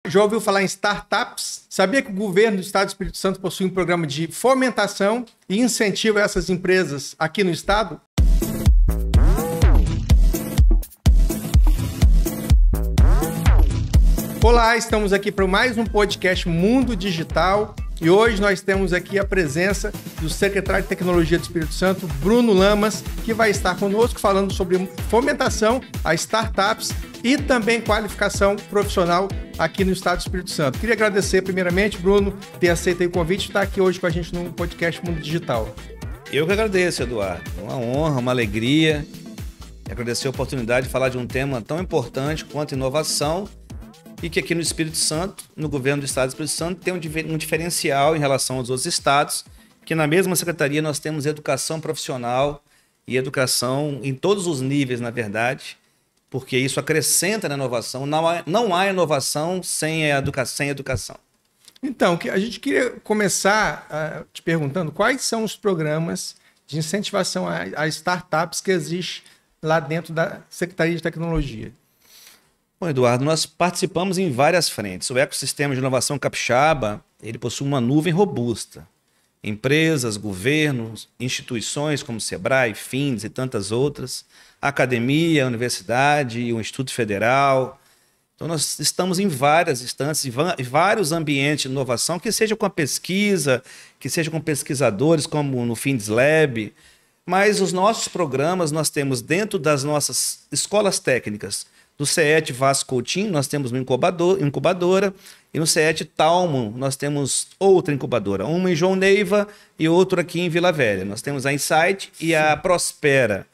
Já ouviu falar em startups? Sabia que o governo do Estado do Espírito Santo possui um programa de fomentação e incentivo a essas empresas aqui no estado? Olá, estamos aqui para mais um podcast Mundo Digital e hoje nós temos aqui a presença do secretário de Tecnologia do Espírito Santo, Bruno Lamas, que vai estar conosco falando sobre fomentação a startups e também qualificação profissional aqui no Estado do Espírito Santo. Queria agradecer primeiramente, Bruno, ter aceito o convite de estar aqui hoje com a gente no podcast Mundo Digital. Eu que agradeço, Eduardo. Uma honra, uma alegria. Agradecer a oportunidade de falar de um tema tão importante quanto inovação e que aqui no Espírito Santo, no governo do Estado do Espírito Santo, tem um diferencial em relação aos outros estados, que na mesma secretaria nós temos educação profissional e educação em todos os níveis, na verdade, porque isso acrescenta na inovação. Não há inovação sem educação. Então, a gente queria começar te perguntando quais são os programas de incentivação a startups que existem lá dentro da Secretaria de Tecnologia. Bom, Eduardo, nós participamos em várias frentes. O ecossistema de inovação capixaba, ele possui uma nuvem robusta. Empresas, governos, instituições como Sebrae, Fins e tantas outras, a academia, a universidade, o Instituto Federal. Então, nós estamos em várias instâncias, em vários ambientes de inovação, que seja com a pesquisa, que seja com pesquisadores, como no Fins Lab. Mas os nossos programas, nós temos dentro das nossas escolas técnicas, do CET Vasco Coutinho, nós temos uma incubadora, e no CET Talmo, nós temos outra incubadora, uma em João Neiva e outra aqui em Vila Velha. Nós temos a Insight e a Prospera.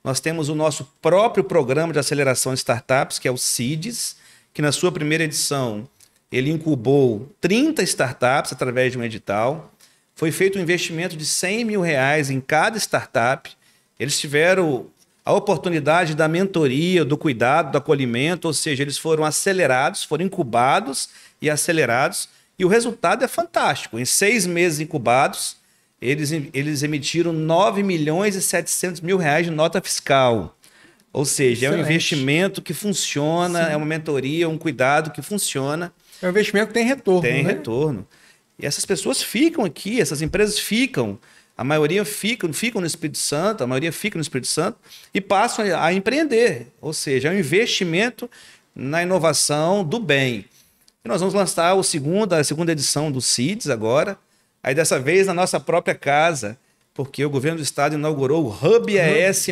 Nós temos o nosso próprio programa de aceleração de startups, que é o CIDS, que na sua primeira edição ele incubou 30 startups através de um edital. Foi feito um investimento de R$100 mil em cada startup. Eles tiveram a oportunidade da mentoria, do cuidado, do acolhimento, ou seja, eles foram acelerados, foram incubados e acelerados, e o resultado é fantástico. Em 6 meses incubados, eles emitiram R$9 milhões e 700 mil de nota fiscal. Ou seja, excelente. É um investimento que funciona, sim. É uma mentoria, um cuidado que funciona. É um investimento que tem retorno. Tem retorno. E essas pessoas ficam aqui, essas empresas ficam. A maioria ficam no Espírito Santo, e passam a empreender. Ou seja, é um investimento na inovação do bem. E nós vamos lançar a segunda edição do CIDS agora, aí dessa vez na nossa própria casa, porque o governo do estado inaugurou o Hub ES+.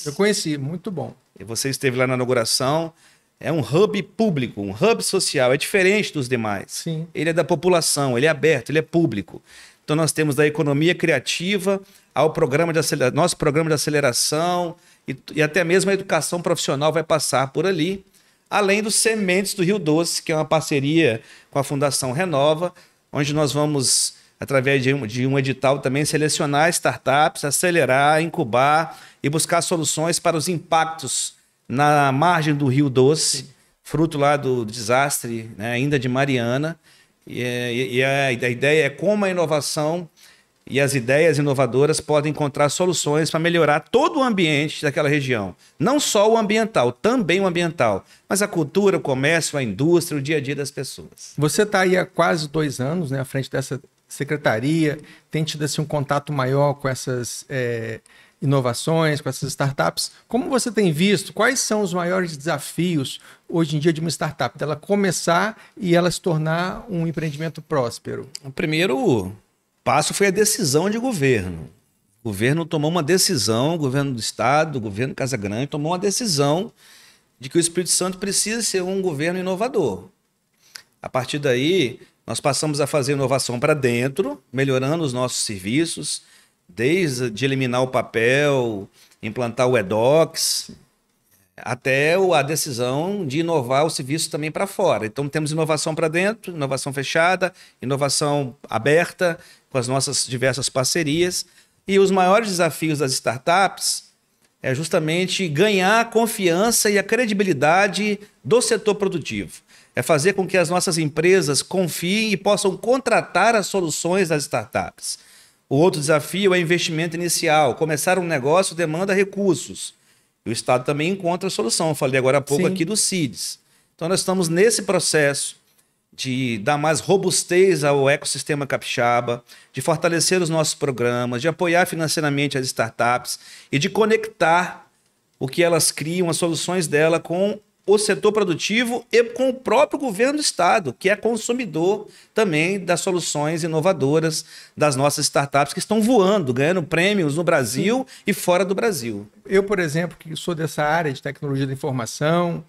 Eu conheci, muito bom. E você esteve lá na inauguração. É um hub público, um hub social, é diferente dos demais. Sim. Ele é da população, ele é aberto, ele é público. Então, nós temos da economia criativa ao nosso programa de aceleração e até mesmo a educação profissional vai passar por ali, além dos Sementes do Rio Doce, que é uma parceria com a Fundação Renova, onde nós vamos, através de um edital também, selecionar startups, acelerar, incubar e buscar soluções para os impactos na margem do Rio Doce, fruto lá do desastre, né, ainda de Mariana. E a ideia é como a inovação e as ideias inovadoras podem encontrar soluções para melhorar todo o ambiente daquela região. Não só o ambiental, também o ambiental, mas a cultura, o comércio, a indústria, o dia a dia das pessoas. Você está aí há quase 2 anos, né, à frente dessa secretaria, tem tido assim, um contato maior com essas inovações, com essas startups. Como você tem visto, quais são os maiores desafios hoje em dia de uma startup, dela começar e ela se tornar um empreendimento próspero? O primeiro passo foi a decisão de governo. O governo tomou uma decisão, o governo do estado, o governo Casa Grande tomou uma decisão de que o Espírito Santo precisa ser um governo inovador. A partir daí, nós passamos a fazer inovação para dentro, melhorando os nossos serviços, desde eliminar o papel, implantar o eDocs, até a decisão de inovar o serviço também para fora. Então, temos inovação para dentro, inovação fechada, inovação aberta, com as nossas diversas parcerias. E os maiores desafios das startups é justamente ganhar a confiança e a credibilidade do setor produtivo. É fazer com que as nossas empresas confiem e possam contratar as soluções das startups. O outro desafio é investimento inicial. Começar um negócio demanda recursos. E o Estado também encontra a solução. Eu falei agora há pouco aqui do CIDS. Então, nós estamos nesse processo de dar mais robustez ao ecossistema capixaba, de fortalecer os nossos programas, de apoiar financeiramente as startups e de conectar o que elas criam, as soluções dela com o setor produtivo e com o próprio governo do estado, que é consumidor também das soluções inovadoras das nossas startups que estão voando, ganhando prêmios no Brasil e fora do Brasil. Eu, por exemplo, que sou dessa área de tecnologia da informação,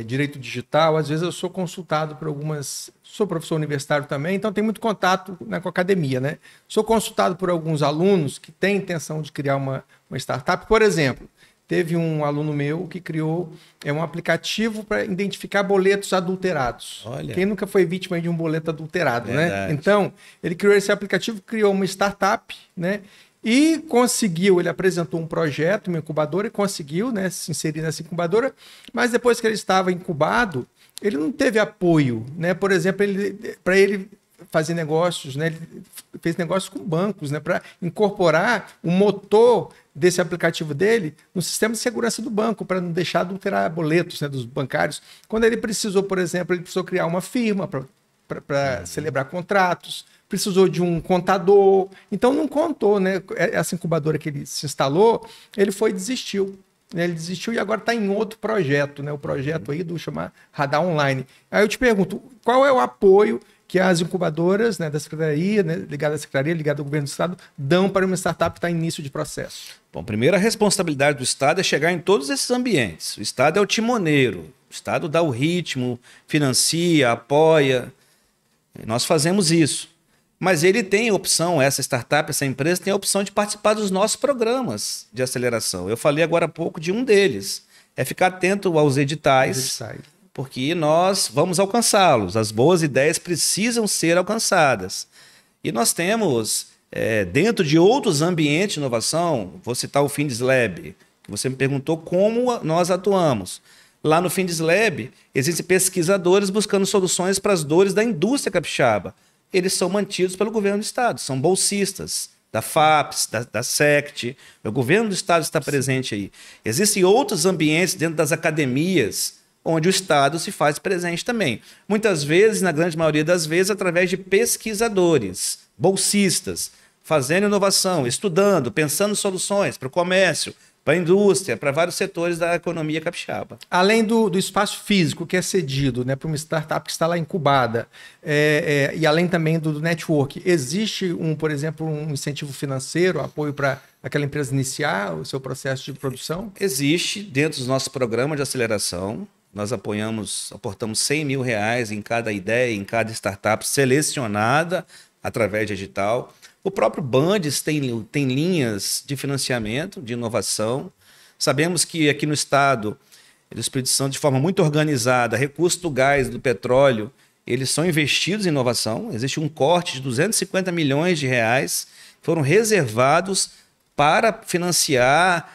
direito digital, às vezes eu sou consultado por algumas... Sou professor universitário também, então tenho muito contato, né, com a academia, né? Sou consultado por alguns alunos que têm intenção de criar uma startup. Por exemplo, teve um aluno meu que criou um aplicativo para identificar boletos adulterados. Olha. Quem nunca foi vítima de um boleto adulterado, Verdade. né? Então, ele criou esse aplicativo, criou uma startup, né? E conseguiu, ele apresentou um projeto, uma incubadora, e conseguiu, né, se inserir nessa incubadora, mas depois que ele estava incubado, ele não teve apoio, né? Por exemplo, para ele fazer negócios, né? Ele fez negócios com bancos, né? Para incorporar o motor desse aplicativo dele no sistema de segurança do banco, para não deixar adulterar boletos, né, dos bancários. Quando ele precisou, por exemplo, ele precisou criar uma firma para celebrar contratos, precisou de um contador, então não contou, né? Essa incubadora que ele se instalou, ele desistiu. Né? Ele desistiu e agora está em outro projeto, né? O projeto aí do chamar Radar Online. Aí eu te pergunto, qual é o apoio que as incubadoras, né, da Secretaria, né, ligada à Secretaria, ligada ao Governo do Estado, dão para uma startup que está em início de processo? Bom, primeiro, a responsabilidade do Estado é chegar em todos esses ambientes. O Estado é o timoneiro, o Estado dá o ritmo, financia, apoia. Nós fazemos isso. Mas ele tem opção, essa startup, essa empresa tem a opção de participar dos nossos programas de aceleração. Eu falei agora há pouco de um deles. É ficar atento aos editais, porque nós vamos alcançá-los. As boas ideias precisam ser alcançadas. E nós temos, dentro de outros ambientes de inovação, vou citar o FindesLab, que você me perguntou como nós atuamos. Lá no FindesLab, existem pesquisadores buscando soluções para as dores da indústria capixaba. Eles são mantidos pelo governo do estado, são bolsistas da FAPES, da SECT, o governo do estado está presente aí. Existem outros ambientes dentro das academias onde o estado se faz presente também. Muitas vezes, na grande maioria das vezes, através de pesquisadores, bolsistas, fazendo inovação, estudando, pensando soluções para o comércio, para a indústria, para vários setores da economia capixaba. Além do espaço físico que é cedido, né, para uma startup que está lá incubada, e além também do network, existe, por exemplo, um incentivo financeiro, apoio para aquela empresa iniciar o seu processo de produção? Existe, dentro dos nossos programas de aceleração, nós aportamos R$100 mil em cada ideia, em cada startup selecionada através de edital. O próprio Bandes tem linhas de financiamento, de inovação. Sabemos que aqui no estado, do Espírito Santo, de forma muito organizada, recursos do gás, do petróleo, eles são investidos em inovação. Existe um corte de R$250 milhões que foram reservados para financiar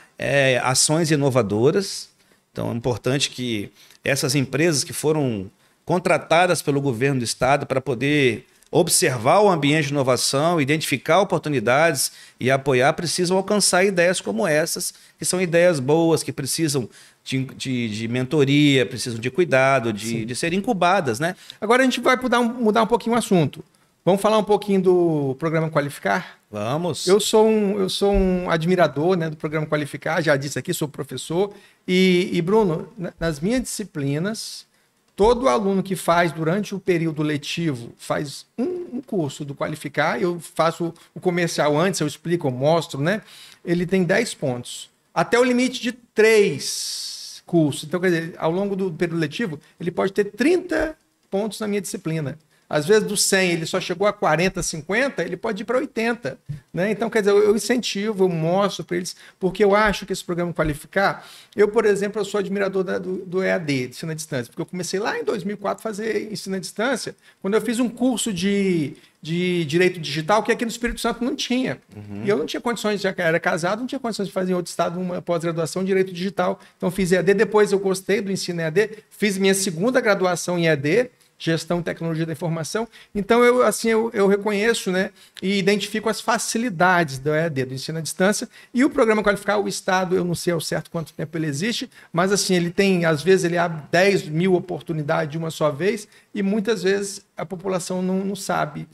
ações inovadoras. Então é importante que essas empresas que foram contratadas pelo governo do estado para poder observar o ambiente de inovação, identificar oportunidades e apoiar, precisam alcançar ideias como essas, que são ideias boas, que precisam de mentoria, precisam de cuidado, de serem incubadas, né? Agora a gente vai mudar um pouquinho o assunto. Vamos falar um pouquinho do programa Qualificar? Vamos. Eu sou um admirador, né, do programa Qualificar, já disse aqui, sou professor. E Bruno, nas minhas disciplinas, todo aluno que faz durante o período letivo, faz um curso do Qualificar, eu faço o comercial antes, eu explico, eu mostro, né? Ele tem 10 pontos. Até o limite de 3 cursos. Então, quer dizer, ao longo do período letivo, ele pode ter 30 pontos na minha disciplina. Às vezes, do 100, ele só chegou a 40, 50, ele pode ir para 80. Né? Então, quer dizer, eu incentivo, eu mostro para eles, porque eu acho que esse programa Qualificar... Eu, por exemplo, eu sou admirador do EAD, de ensino à distância, porque eu comecei lá em 2004 a fazer ensino à distância, quando eu fiz um curso de Direito Digital, que aqui no Espírito Santo não tinha. E eu não tinha condições, já que era casado, não tinha condições de fazer em outro estado uma pós-graduação em Direito Digital. Então, fiz EAD, depois eu gostei do ensino EAD, fiz minha segunda graduação em EAD, gestão e tecnologia da informação. Então, eu reconheço, né, e identifico as facilidades do EAD, do ensino à distância, e o programa Qualificar, o Estado, eu não sei ao certo quanto tempo ele existe, mas assim, ele tem, às vezes, ele abre 10 mil oportunidades de uma só vez, e muitas vezes a população não sabe,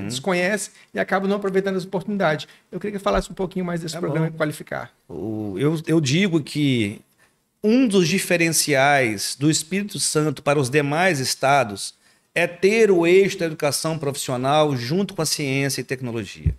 desconhece e acaba não aproveitando as oportunidades. Eu queria que falasse um pouquinho mais desse programa Qualificar. Eu digo que um dos diferenciais do Espírito Santo para os demais estados é ter o eixo da educação profissional junto com a ciência e tecnologia.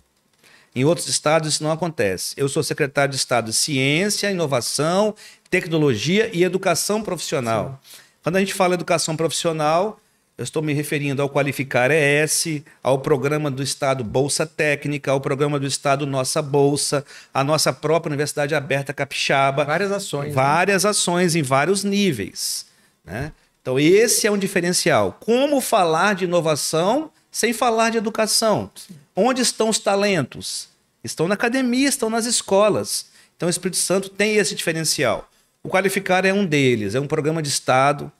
Em outros estados isso não acontece. Eu sou secretário de Estado de Ciência, Inovação, Tecnologia e Educação Profissional. Sim. Quando a gente fala educação profissional, eu estou me referindo ao Qualificar ES, ao programa do Estado Bolsa Técnica, ao programa do Estado Nossa Bolsa, a nossa própria Universidade Aberta Capixaba. Várias ações. Várias ações em vários níveis, né? Então, esse é um diferencial. Como falar de inovação sem falar de educação? Sim. Onde estão os talentos? Estão na academia, estão nas escolas. Então, o Espírito Santo tem esse diferencial. O Qualificar é um deles, é um programa de Estado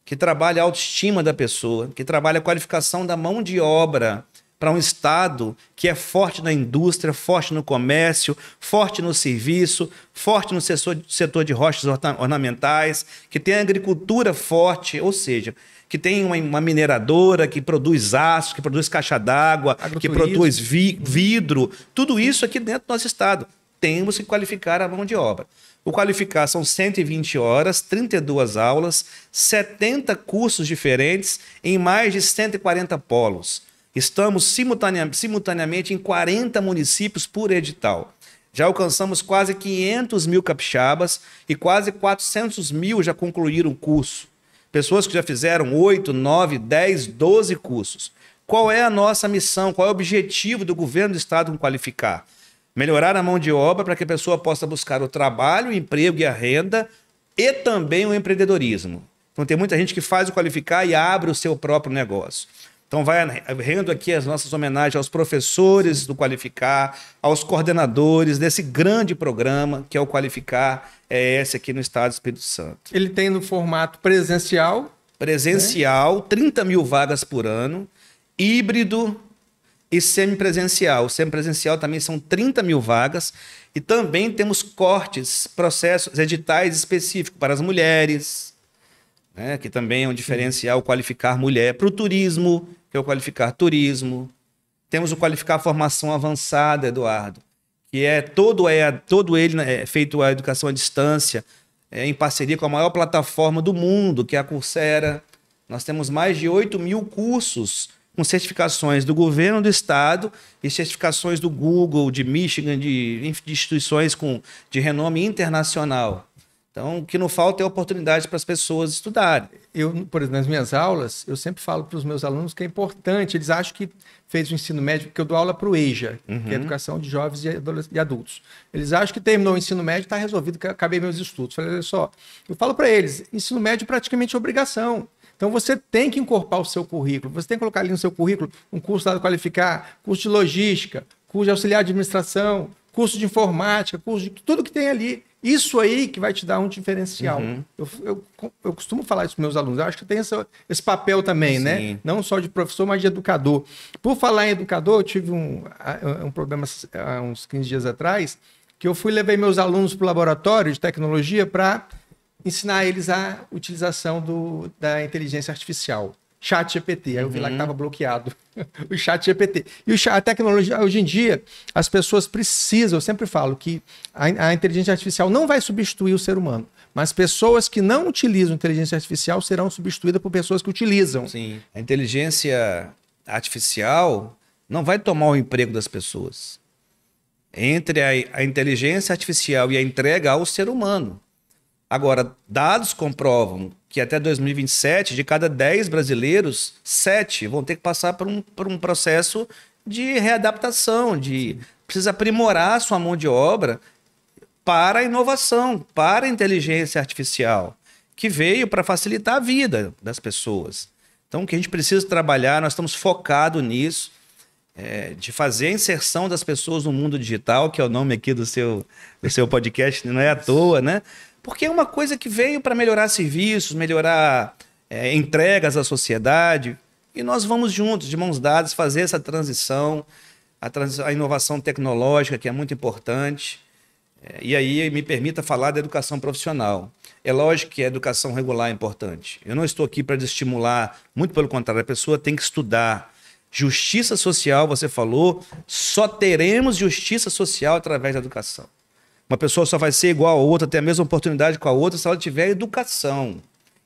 que trabalha a autoestima da pessoa, que trabalha a qualificação da mão de obra para um Estado que é forte na indústria, forte no comércio, forte no serviço, forte no setor de rochas ornamentais, que tem agricultura forte, ou seja, que tem uma mineradora, que produz aço, que produz caixa d'água, que produz vidro, tudo isso aqui dentro do nosso Estado. Temos que qualificar a mão de obra. O Qualificar são 120 horas, 32 aulas, 70 cursos diferentes em mais de 140 polos. Estamos simultaneamente em 40 municípios por edital. Já alcançamos quase 500 mil capixabas e quase 400 mil já concluíram o curso. Pessoas que já fizeram 8, 9, 10, 12 cursos. Qual é a nossa missão? Qual é o objetivo do governo do Estado com Qualificar? Melhorar a mão de obra para que a pessoa possa buscar o trabalho, o emprego e a renda e também o empreendedorismo. Então tem muita gente que faz o Qualificar e abre o seu próprio negócio. Então vai rendo aqui as nossas homenagens aos professores do Qualificar, aos coordenadores desse grande programa que é o Qualificar ES aqui no estado do Espírito Santo. Ele tem no formato presencial? Presencial, 30 mil vagas por ano, híbrido e semipresencial. O semipresencial também são 30 mil vagas e também temos cortes, processos, editais específicos para as mulheres, né, que também é um diferencial, o Qualificar Mulher, para o turismo, que é o Qualificar Turismo. Temos o Qualificar Formação Avançada, Eduardo, que é todo ele né, feito a educação à distância, em parceria com a maior plataforma do mundo, que é a Coursera. Nós temos mais de 8 mil cursos com certificações do governo do estado e certificações do Google, de Michigan, de instituições de renome internacional. Então, o que não falta é oportunidade para as pessoas estudarem. Eu, por exemplo, nas minhas aulas, eu sempre falo para os meus alunos que é importante, eles acham que fez o ensino médio, porque eu dou aula para o EJA, que é Educação de Jovens e Adultos. Eles acham que terminou o ensino médio, está resolvido, acabei meus estudos. Falei, olha só, eu falo para eles, ensino médio é praticamente obrigação. Então, você tem que incorporar o seu currículo, você tem que colocar ali no seu currículo um curso lá Qualificar, curso de logística, curso de auxiliar de administração, curso de informática, curso de tudo que tem ali. Isso aí que vai te dar um diferencial. Eu costumo falar isso para meus alunos. Eu acho que tem esse papel também, né? Não só de professor, mas de educador. Por falar em educador, eu tive um problema há uns 15 dias atrás, que eu levei meus alunos para o laboratório de tecnologia para ensinar eles a utilização da inteligência artificial. ChatGPT. Aí eu vi lá que estava bloqueado o ChatGPT. E a tecnologia, hoje em dia, as pessoas precisam, eu sempre falo que a inteligência artificial não vai substituir o ser humano, mas pessoas que não utilizam inteligência artificial serão substituídas por pessoas que utilizam. Sim. A inteligência artificial não vai tomar o emprego das pessoas. Entre a inteligência artificial e a entrega ao ser humano. Agora, dados comprovam que até 2027, de cada 10 brasileiros, 7 vão ter que passar por um processo de readaptação, precisa aprimorar a sua mão de obra para a inovação, para a inteligência artificial, que veio para facilitar a vida das pessoas. Então, o que a gente precisa trabalhar, nós estamos focados nisso, de fazer a inserção das pessoas no mundo digital, que é o nome aqui do seu podcast, não é à toa, né? Porque é uma coisa que veio para melhorar serviços, melhorar entregas à sociedade. E nós vamos juntos, de mãos dadas, fazer essa transição, a inovação tecnológica, que é muito importante. E aí me permita falar da educação profissional. É lógico que a educação regular é importante. Eu não estou aqui para estimular, muito pelo contrário, a pessoa tem que estudar. Justiça social, você falou, só teremos justiça social através da educação. Uma pessoa só vai ser igual a outra, ter a mesma oportunidade com a outra, se ela tiver educação.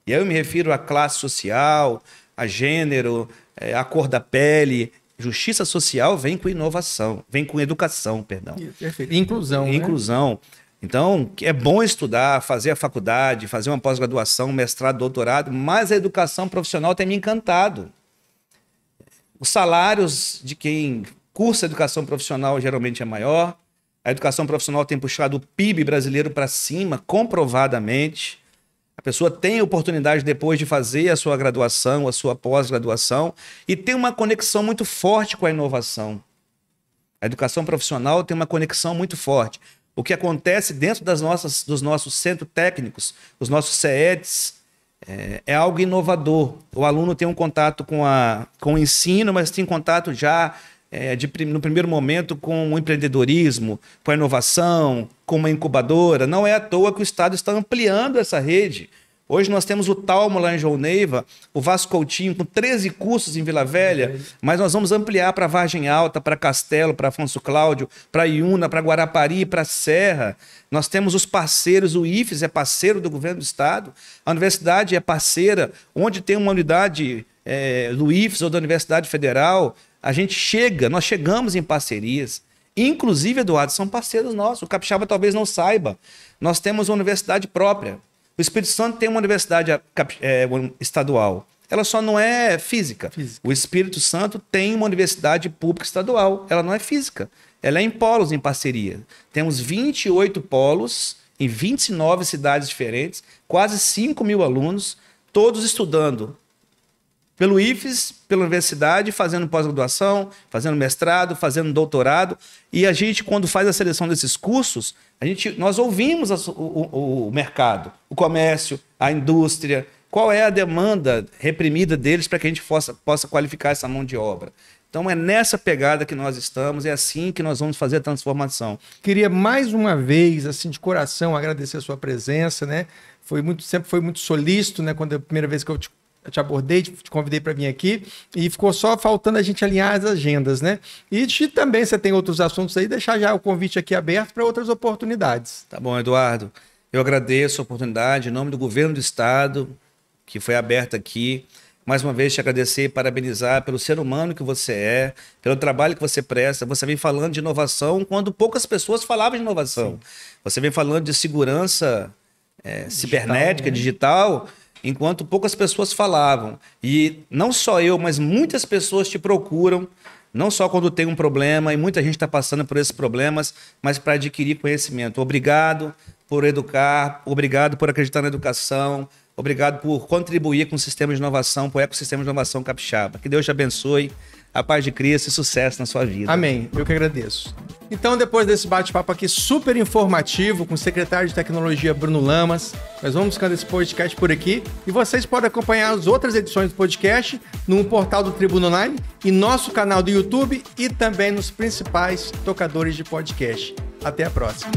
E aí eu me refiro à classe social, a gênero, a cor da pele. Justiça social vem com inovação, vem com educação, perdão. Perfeito. Inclusão. Inclusão. Então, é bom estudar, fazer a faculdade, fazer uma pós-graduação, mestrado, doutorado, mas a educação profissional tem me encantado. Os salários de quem cursa educação profissional geralmente é maior. A educação profissional tem puxado o PIB brasileiro para cima, comprovadamente. A pessoa tem oportunidade depois de fazer a sua graduação, a sua pós-graduação, e tem uma conexão muito forte com a inovação. A educação profissional tem uma conexão muito forte. O que acontece dentro dos nossos centros técnicos, os nossos CEEDs, é algo inovador. O aluno tem um contato com o ensino, mas tem contato já no primeiro momento com o empreendedorismo, com a inovação, com uma incubadora. Não é à toa que o Estado está ampliando essa rede. Hoje nós temos o Talmo lá em João Neiva, o Vasco Coutinho com 13 cursos em Vila Velha, mas nós vamos ampliar para Vargem Alta, para Castelo, para Afonso Cláudio, para Iuna, para Guarapari, para Serra. Nós temos os parceiros, o IFES é parceiro do governo do Estado, a universidade é parceira, onde tem uma unidade do IFES ou da Universidade Federal, nós chegamos em parcerias. Inclusive, Eduardo, são parceiros nossos. O Capixaba talvez não saiba. Nós temos uma universidade própria. O Espírito Santo tem uma universidade estadual. Ela só não é física. O Espírito Santo tem uma universidade pública estadual. Ela não é física. Ela é em polos, em parceria. Temos 28 polos em 29 cidades diferentes, quase 5 mil alunos, todos estudando pelo IFES, pela universidade, fazendo pós-graduação, fazendo mestrado, fazendo doutorado. E a gente, quando faz a seleção desses cursos, nós ouvimos o mercado, o comércio, a indústria, qual é a demanda reprimida deles para que a gente possa qualificar essa mão de obra. Então é nessa pegada que nós estamos, é assim que nós vamos fazer a transformação. Queria mais uma vez, assim, de coração, agradecer a sua presença, né? Sempre foi muito solícito, né? Quando é a primeira vez que eu te abordei, te convidei para vir aqui, e ficou só faltando a gente alinhar as agendas, né? E também, você tem outros assuntos aí, deixar já o convite aqui aberto para outras oportunidades. Tá bom, Eduardo. Eu agradeço a oportunidade, em nome do governo do Estado, que foi aberta aqui. Mais uma vez te agradecer e parabenizar pelo ser humano que você é, pelo trabalho que você presta. Você vem falando de inovação quando poucas pessoas falavam de inovação. Sim. Você vem falando de segurança cibernética, digital, enquanto poucas pessoas falavam. E não só eu, mas muitas pessoas te procuram, não só quando tem um problema, e muita gente está passando por esses problemas, mas para adquirir conhecimento. Obrigado por educar, obrigado por acreditar na educação, obrigado por contribuir com o sistema de inovação, com o ecossistema de inovação capixaba. Que Deus te abençoe, a paz de Cristo e sucesso na sua vida. Amém. Eu que agradeço. Então, depois desse bate-papo aqui super informativo com o secretário de Tecnologia, Bruno Lamas, nós vamos ficando esse podcast por aqui. E vocês podem acompanhar as outras edições do podcast no portal do Tribuna Online e nosso canal do YouTube e também nos principais tocadores de podcast. Até a próxima.